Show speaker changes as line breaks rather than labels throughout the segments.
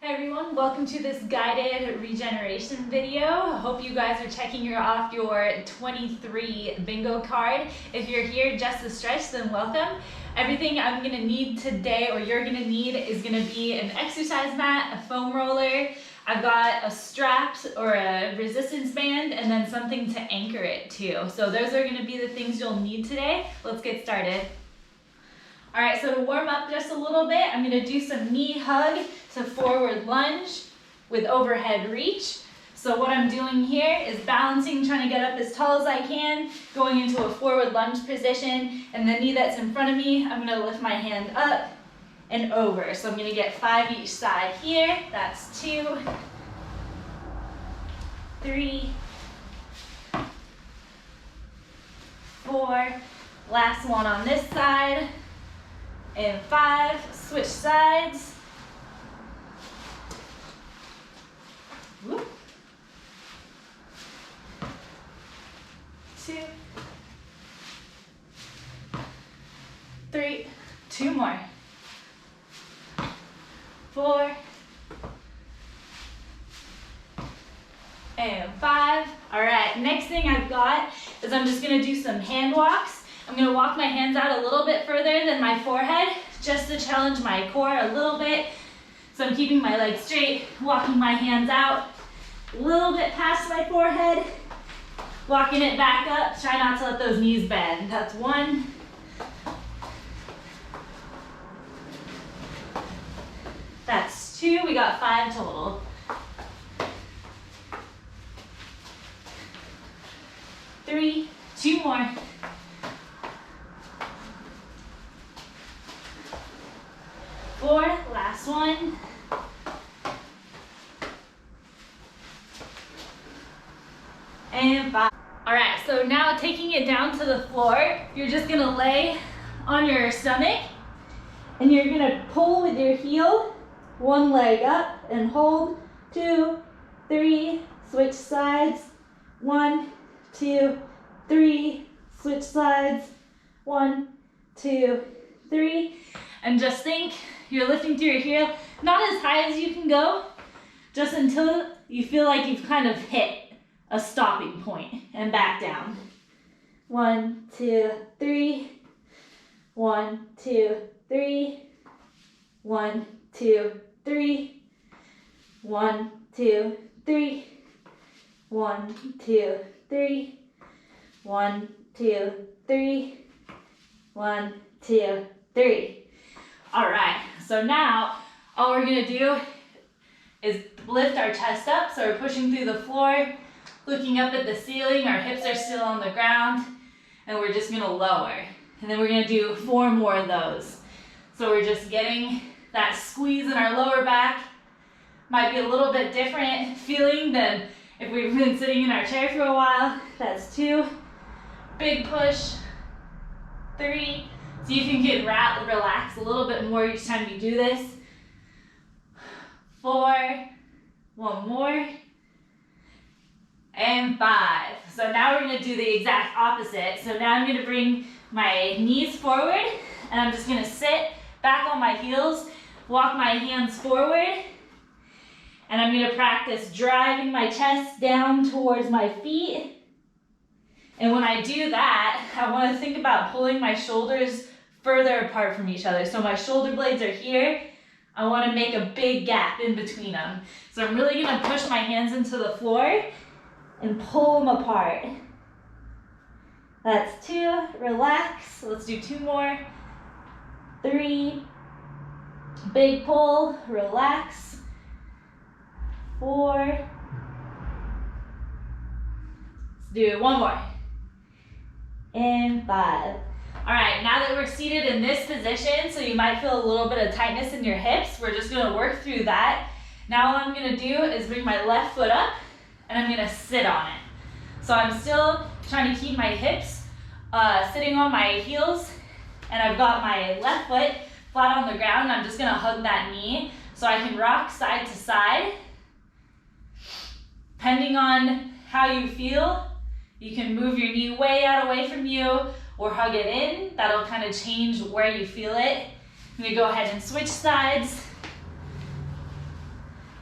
Hey everyone, welcome to this guided regeneration video. I hope you guys are checking off your 23 bingo card. If you're here just to stretch, then welcome. Everything I'm gonna need today, or you're gonna need, is gonna be an exercise mat, a foam roller. I've got a strap or a resistance band, and then something to anchor it to. So those are gonna be the things you'll need today. Let's get started. All right, so to warm up just a little bit, I'm gonna do some knee hug to forward lunge with overhead reach. So what I'm doing here is balancing, trying to get up as tall as I can, going into a forward lunge position, and the knee that's in front of me, I'm gonna lift my hand up and over. So I'm gonna get 5 each side here. That's 2, 3, 4, last one on this side, and 5, switch sides. Whoop. 2, 3, 2 more, 4, and 5. All right, next thing I've got is I'm just gonna do some hand walks. I'm gonna walk my hands out a little bit further than my forehead, just to challenge my core a little bit. So I'm keeping my legs straight, walking my hands out a little bit past my forehead, walking it back up. Try not to let those knees bend. That's 1. That's 2, we got 5 total. 3, 2 more. 4, last one. And 5. All right, so now taking it down to the floor, you're just gonna lay on your stomach and you're gonna pull with your heel, one leg up and hold, 2, 3, switch sides, 1, 2, 3, switch sides, 1, 2, 3, and just think you're lifting through your heel, not as high as you can go, just until you feel like you've kind of hit a stopping point and back down. 1, 2, 3, 1, 2, 3, 1, 2, 3, 1, 2, 3, 1, 2, 3, 1, 2, 3, 1, 2, 3. All right, so now all we're gonna do is lift our chest up. So we're pushing through the floor, looking up at the ceiling, our hips are still on the ground, and we're just gonna lower. And then we're gonna do 4 more of those. So we're just getting that squeeze in our lower back. Might be a little bit different feeling than if we've been sitting in our chair for a while. That's 2, big push, 3, see if you can relax a little bit more each time you do this. 4, 1 more, and 5. So now we're gonna do the exact opposite. So now I'm gonna bring my knees forward and I'm just gonna sit back on my heels, walk my hands forward, and I'm gonna practice driving my chest down towards my feet. And when I do that, I wanna think about pulling my shoulders further apart from each other. So my shoulder blades are here. I wanna make a big gap in between them. So I'm really gonna push my hands into the floor and pull them apart. That's 2, relax. Let's do 2 more. 3, big pull, relax. 4, let's do 1 more. And 5. All right, now that we're seated in this position, so you might feel a little bit of tightness in your hips, we're just gonna work through that. Now what I'm gonna do is bring my left foot up and I'm gonna sit on it. So I'm still trying to keep my hips sitting on my heels, and I've got my left foot flat on the ground, and I'm just gonna hug that knee so I can rock side to side. Depending on how you feel, you can move your knee way out away from you or hug it in. That'll kind of change where you feel it. I'm gonna go ahead and switch sides.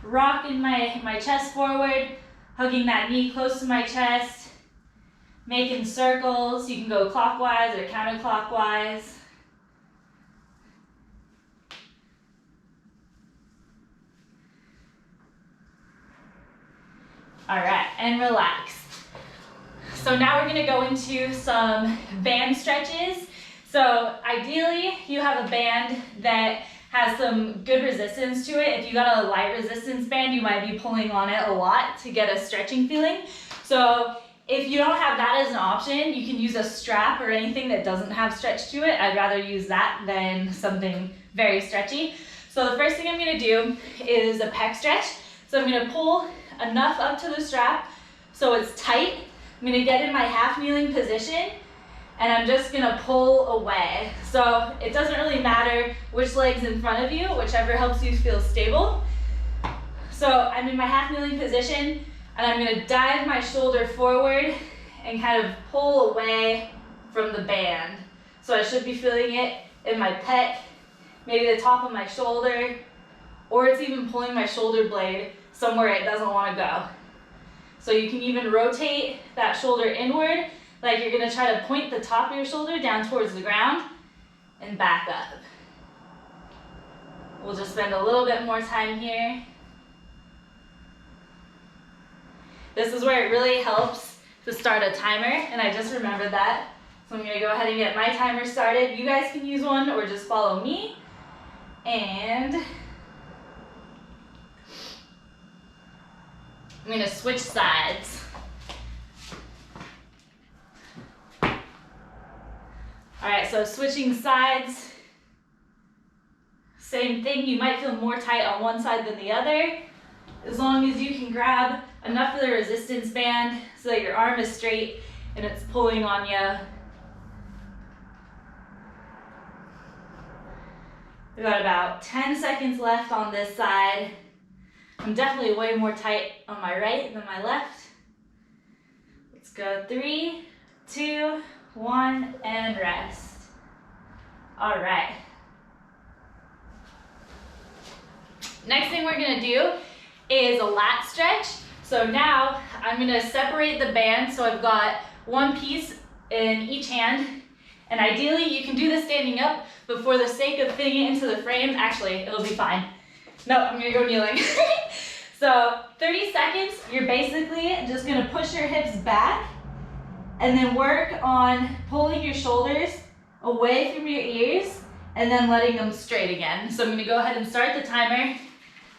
rocking my chest forward, hugging that knee close to my chest, making circles. You can go clockwise or counterclockwise. All right, and relax. So now we're gonna go into some band stretches. So ideally, you have a band that has some good resistance to it. If you got a light resistance band, you might be pulling on it a lot to get a stretching feeling. So if you don't have that as an option, you can use a strap or anything that doesn't have stretch to it. I'd rather use that than something very stretchy. So the first thing I'm gonna do is a pec stretch. So I'm gonna pull enough up to the strap so it's tight. I'm gonna get in my half kneeling position and I'm just gonna pull away. So it doesn't really matter which leg's in front of you, whichever helps you feel stable. So I'm in my half kneeling position and I'm gonna dive my shoulder forward and kind of pull away from the band. So I should be feeling it in my pec, maybe the top of my shoulder, or it's even pulling my shoulder blade somewhere it doesn't want to go. So you can even rotate that shoulder inward, like you're gonna try to point the top of your shoulder down towards the ground and back up. We'll just spend a little bit more time here. This is where it really helps to start a timer, and I just remembered that. So I'm gonna go ahead and get my timer started. You guys can use one or just follow me. And I'm gonna switch sides. All right, so switching sides, same thing. You might feel more tight on one side than the other. As long as you can grab enough of the resistance band so that your arm is straight and it's pulling on you. We've got about 10 seconds left on this side. I'm definitely way more tight on my right than my left. Let's go 3, 2, 1, and rest. All right. Next thing we're gonna do is a lat stretch. So now I'm gonna separate the band so I've got one piece in each hand. And ideally you can do this standing up, but for the sake of fitting it into the frame, actually it'll be fine. No, I'm gonna go kneeling. So 30 seconds, you're basically just gonna push your hips back and then work on pulling your shoulders away from your ears and then letting them straight again. So I'm gonna go ahead and start the timer.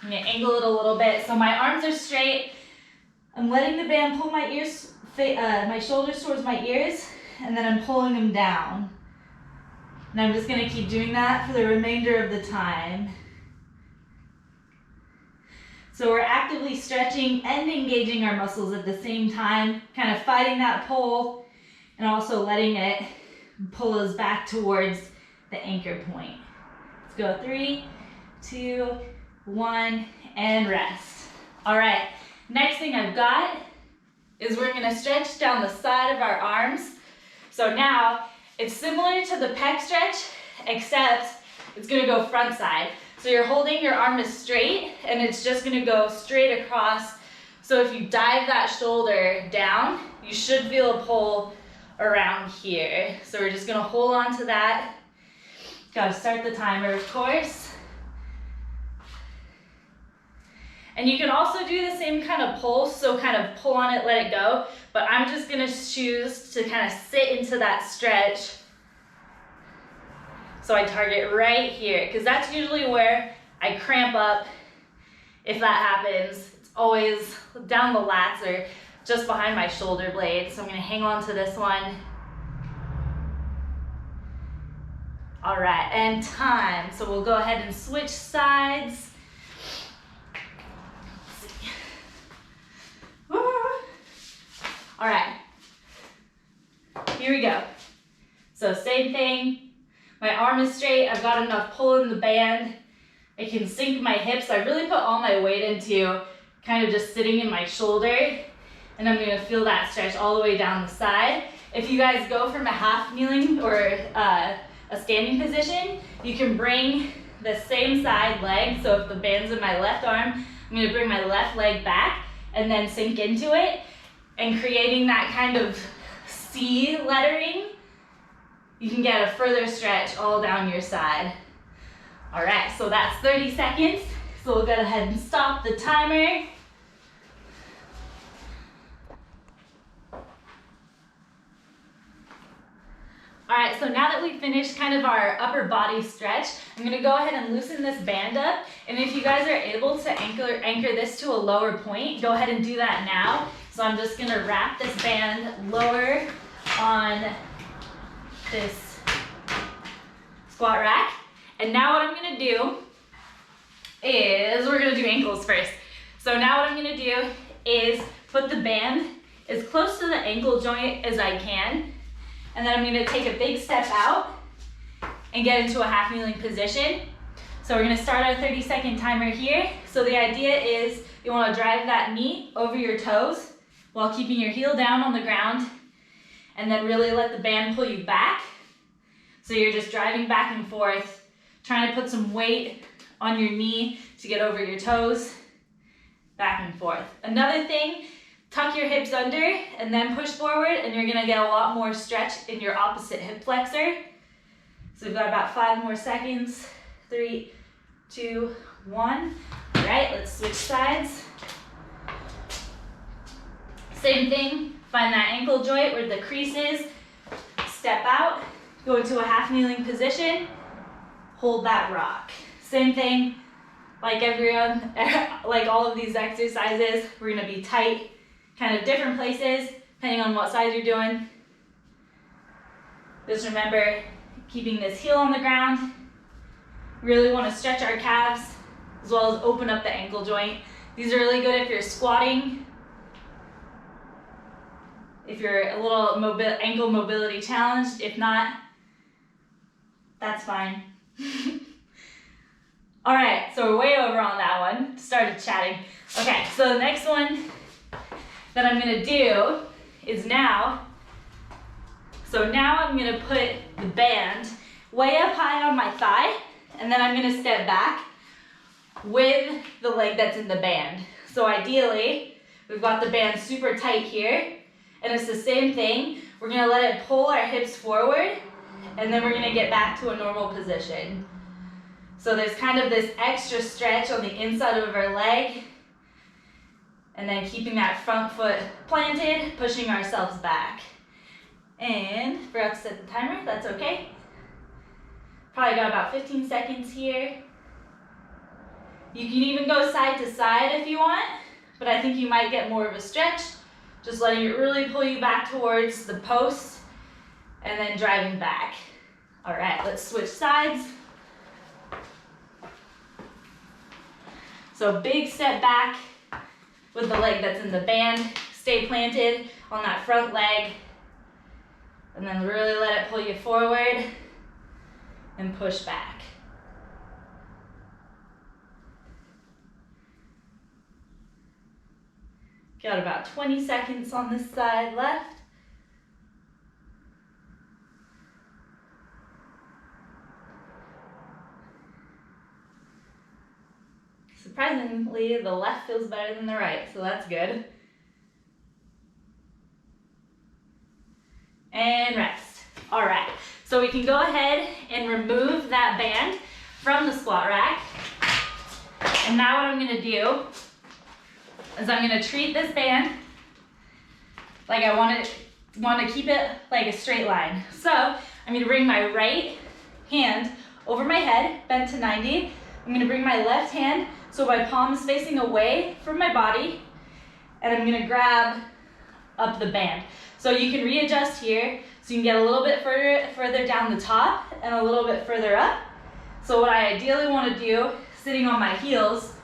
I'm gonna angle it a little bit so my arms are straight. I'm letting the band pull my ears, my shoulders towards my ears, and then I'm pulling them down. And I'm just gonna keep doing that for the remainder of the time. So we're actively stretching and engaging our muscles at the same time, kind of fighting that pull and also letting it pull us back towards the anchor point. Let's go 3, 2, 1, and rest. All right, next thing I've got is we're gonna stretch down the side of our arms. So now it's similar to the pec stretch, except it's gonna go front side. So you're holding your arm is straight and it's just gonna go straight across. So if you dive that shoulder down, you should feel a pull around here. So we're just gonna hold on to that. Gotta start the timer, of course. And you can also do the same kind of pull, so kind of pull on it, let it go. But I'm just gonna choose to kind of sit into that stretch. So I target right here, because that's usually where I cramp up. If that happens, it's always down the lats or just behind my shoulder blade. So I'm gonna hang on to this one. All right, and time. So we'll go ahead and switch sides. Let's see. All right, here we go. So same thing. My arm is straight, I've got enough pull in the band. I can sink my hips. I really put all my weight into kind of just sitting in my shoulder, and I'm gonna feel that stretch all the way down the side. If you guys go from a half kneeling or a standing position, you can bring the same side leg. So if the band's in my left arm, I'm gonna bring my left leg back and then sink into it, and creating that kind of C lettering, you can get a further stretch all down your side. All right, so that's 30 seconds. So we'll go ahead and stop the timer. All right, so now that we've finished kind of our upper body stretch, I'm gonna go ahead and loosen this band up. And if you guys are able to anchor this to a lower point, go ahead and do that now. So I'm just gonna wrap this band lower on this squat rack. And now what I'm gonna do is, we're gonna do ankles first. So now what I'm gonna do is put the band as close to the ankle joint as I can. And then I'm gonna take a big step out and get into a half kneeling position. So we're gonna start our 30-second timer here. So the idea is you wanna drive that knee over your toes while keeping your heel down on the ground, and then really let the band pull you back. So you're just driving back and forth, trying to put some weight on your knee to get over your toes, back and forth. Another thing, tuck your hips under and then push forward, and you're gonna get a lot more stretch in your opposite hip flexor. So we've got about 5 more seconds. 3, 2, 1. All right, let's switch sides. Same thing, find that ankle joint where the crease is, step out, go into a half kneeling position, hold that rock. Same thing, like everyone, like all of these exercises, we're gonna be tight, kind of different places, depending on what side you're doing. Just remember, keeping this heel on the ground. Really wanna stretch our calves, as well as open up the ankle joint. These are really good if you're squatting, if you're a little ankle mobility challenged. If not, that's fine. All right, so we're way over on that one. Started chatting. Okay, so the next one that I'm gonna do is now. So now I'm gonna put the band way up high on my thigh, and then I'm gonna step back with the leg that's in the band. So ideally, we've got the band super tight here, and it's the same thing. We're gonna let it pull our hips forward, and then we're gonna get back to a normal position. So there's kind of this extra stretch on the inside of our leg, and then keeping that front foot planted, pushing ourselves back. And forgot to set the timer, that's okay. Probably got about 15 seconds here. You can even go side to side if you want, but I think you might get more of a stretch, just letting it really pull you back towards the post and then driving back. All right, let's switch sides. So big step back with the leg that's in the band. Stay planted on that front leg, and then really let it pull you forward and push back. Got about 20 seconds on this side left. Surprisingly, the left feels better than the right, so that's good. And rest. All right, so we can go ahead and remove that band from the squat rack. And now what I'm gonna do is I'm gonna treat this band like I want to keep it like a straight line. So I'm gonna bring my right hand over my head, bent to 90. I'm gonna bring my left hand so my palm is facing away from my body, and I'm gonna grab up the band. So you can readjust here, so you can get a little bit further down the top and a little bit further up. So what I ideally wanna do, sitting on my heels,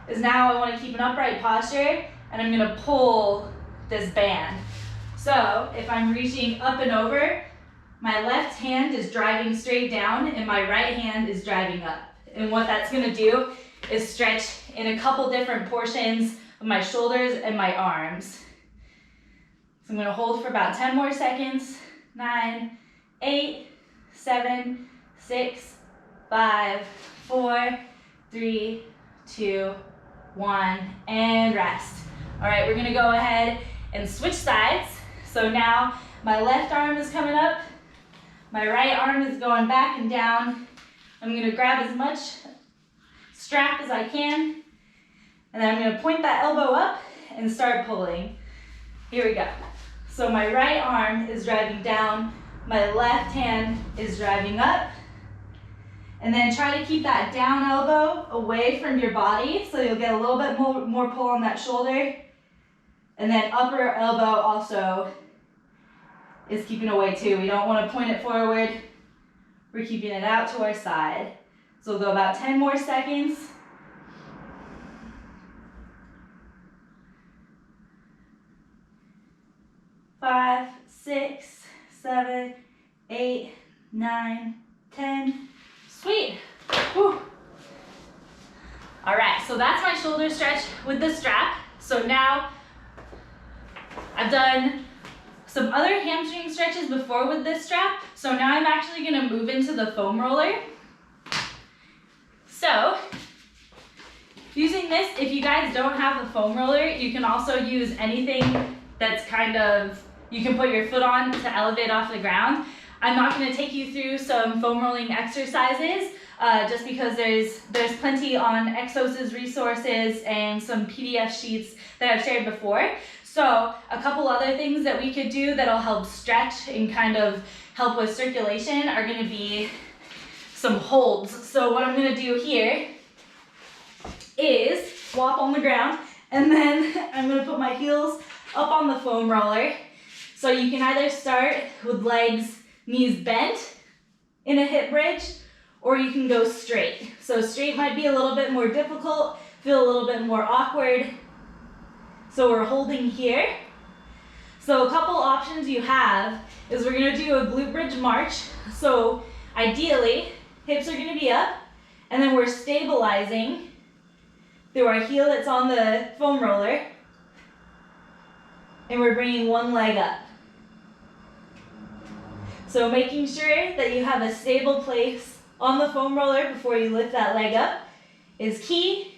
is now I wanna keep an upright posture, and I'm gonna pull this band. So if I'm reaching up and over, my left hand is driving straight down and my right hand is driving up. And what that's gonna do is stretch in a couple different portions of my shoulders and my arms. So I'm gonna hold for about 10 more seconds. 9, 8, 7, 6, 5, 4, 3, 2, 1, and rest. All right, we're gonna go ahead and switch sides. So now my left arm is coming up, my right arm is going back and down. I'm gonna grab as much strap as I can, and then I'm gonna point that elbow up and start pulling. Here we go. So my right arm is driving down, my left hand is driving up, and then try to keep that down elbow away from your body so you'll get a little bit more pull on that shoulder. And then upper elbow also is keeping away too. We don't want to point it forward. We're keeping it out to our side. So we'll go about 10 more seconds. 5, 6, 7, 8, 9, 10. Sweet. Whew. All right, so that's my shoulder stretch with the strap. So now I've done some other hamstring stretches before with this strap. So now I'm actually gonna move into the foam roller. So using this, if you guys don't have a foam roller, you can also use anything that's kind of, you can put your foot on to elevate off the ground. I'm not gonna take you through some foam rolling exercises just because there's plenty on Exos's resources and some PDF sheets that I've shared before. So a couple other things that we could do that'll help stretch and kind of help with circulation are gonna be some holds. So what I'm gonna do here is flop on the ground, and then I'm gonna put my heels up on the foam roller. So you can either start with legs, knees bent in a hip bridge, or you can go straight. So straight might be a little bit more difficult, feel a little bit more awkward. So we're holding here. So a couple options you have is we're gonna do a glute bridge march. So ideally, hips are gonna be up, and then we're stabilizing through our heel that's on the foam roller, and we're bringing one leg up. So making sure that you have a stable place on the foam roller before you lift that leg up is key.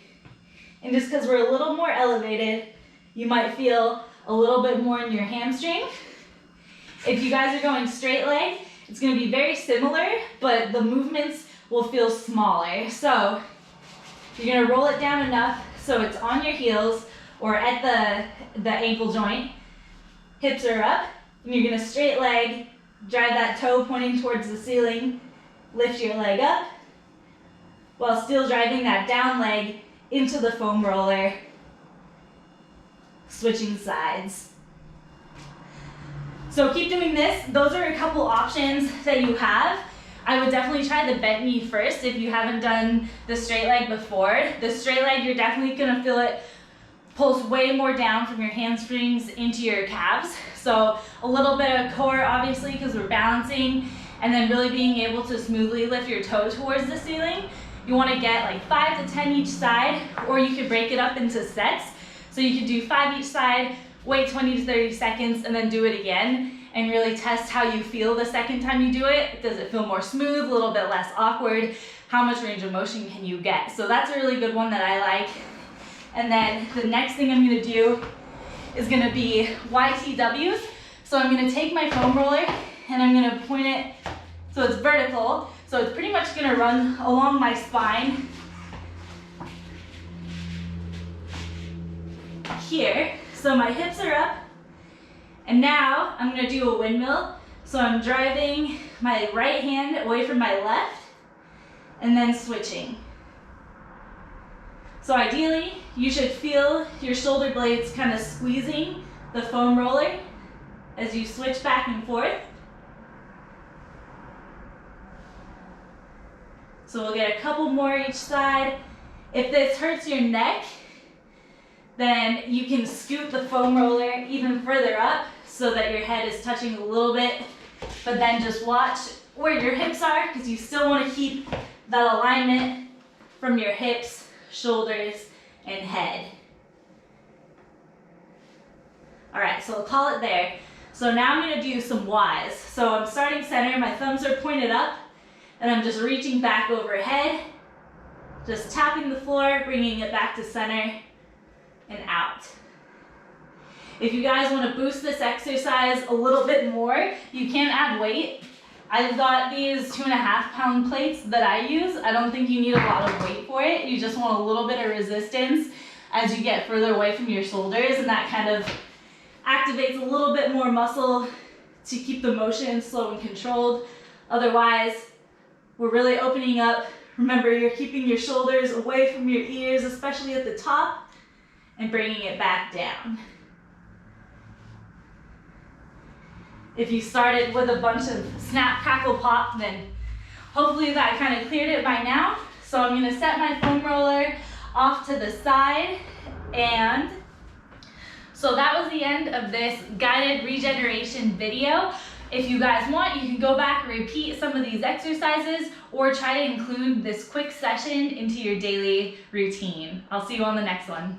And just because we're a little more elevated, you might feel a little bit more in your hamstring. If you guys are going straight leg, it's gonna be very similar, but the movements will feel smaller. So you're gonna roll it down enough so it's on your heels or at the ankle joint. Hips are up, and you're gonna straight leg, drive that toe pointing towards the ceiling, lift your leg up, while still driving that down leg into the foam roller, switching sides. So keep doing this. Those are a couple options that you have. I would definitely try the bent knee first if you haven't done the straight leg before. The straight leg, you're definitely gonna feel it pulse way more down from your hamstrings into your calves. So a little bit of core, obviously, because we're balancing, and then really being able to smoothly lift your toe towards the ceiling. You want to get like 5 to 10 each side, or you could break it up into sets. So you could do 5 each side, wait 20 to 30 seconds, and then do it again, and really test how you feel the second time you do it. Does it feel more smooth, a little bit less awkward? How much range of motion can you get? So that's a really good one that I like. And then the next thing I'm gonna do is gonna be YTWs. So I'm gonna take my foam roller and I'm gonna point it so it's vertical. So it's pretty much gonna run along my spine here. So my hips are up, and now I'm gonna do a windmill. So I'm driving my right hand away from my left and then switching. So ideally, you should feel your shoulder blades kind of squeezing the foam roller as you switch back and forth. So we'll get a couple more each side. If this hurts your neck, then you can scoot the foam roller even further up so that your head is touching a little bit, but then just watch where your hips are, because you still want to keep that alignment from your hips, shoulders, and head. All right, so I'll call it there. So now I'm gonna do some Ys. So I'm starting center, my thumbs are pointed up, and I'm just reaching back overhead, just tapping the floor, bringing it back to center, and out. If you guys want to boost this exercise a little bit more, you can add weight. I've got these 2.5 pound plates that I use. I don't think you need a lot of weight for it. You just want a little bit of resistance as you get further away from your shoulders, and that kind of activates a little bit more muscle to keep the motion slow and controlled. Otherwise, we're really opening up. Remember, you're keeping your shoulders away from your ears, especially at the top, and bringing it back down. If you started with a bunch of snap, crackle, pop, then hopefully that kind of cleared it by now. So I'm gonna set my foam roller off to the side, and so that was the end of this guided regeneration video. If you guys want, you can go back and repeat some of these exercises or try to include this quick session into your daily routine. I'll see you on the next one.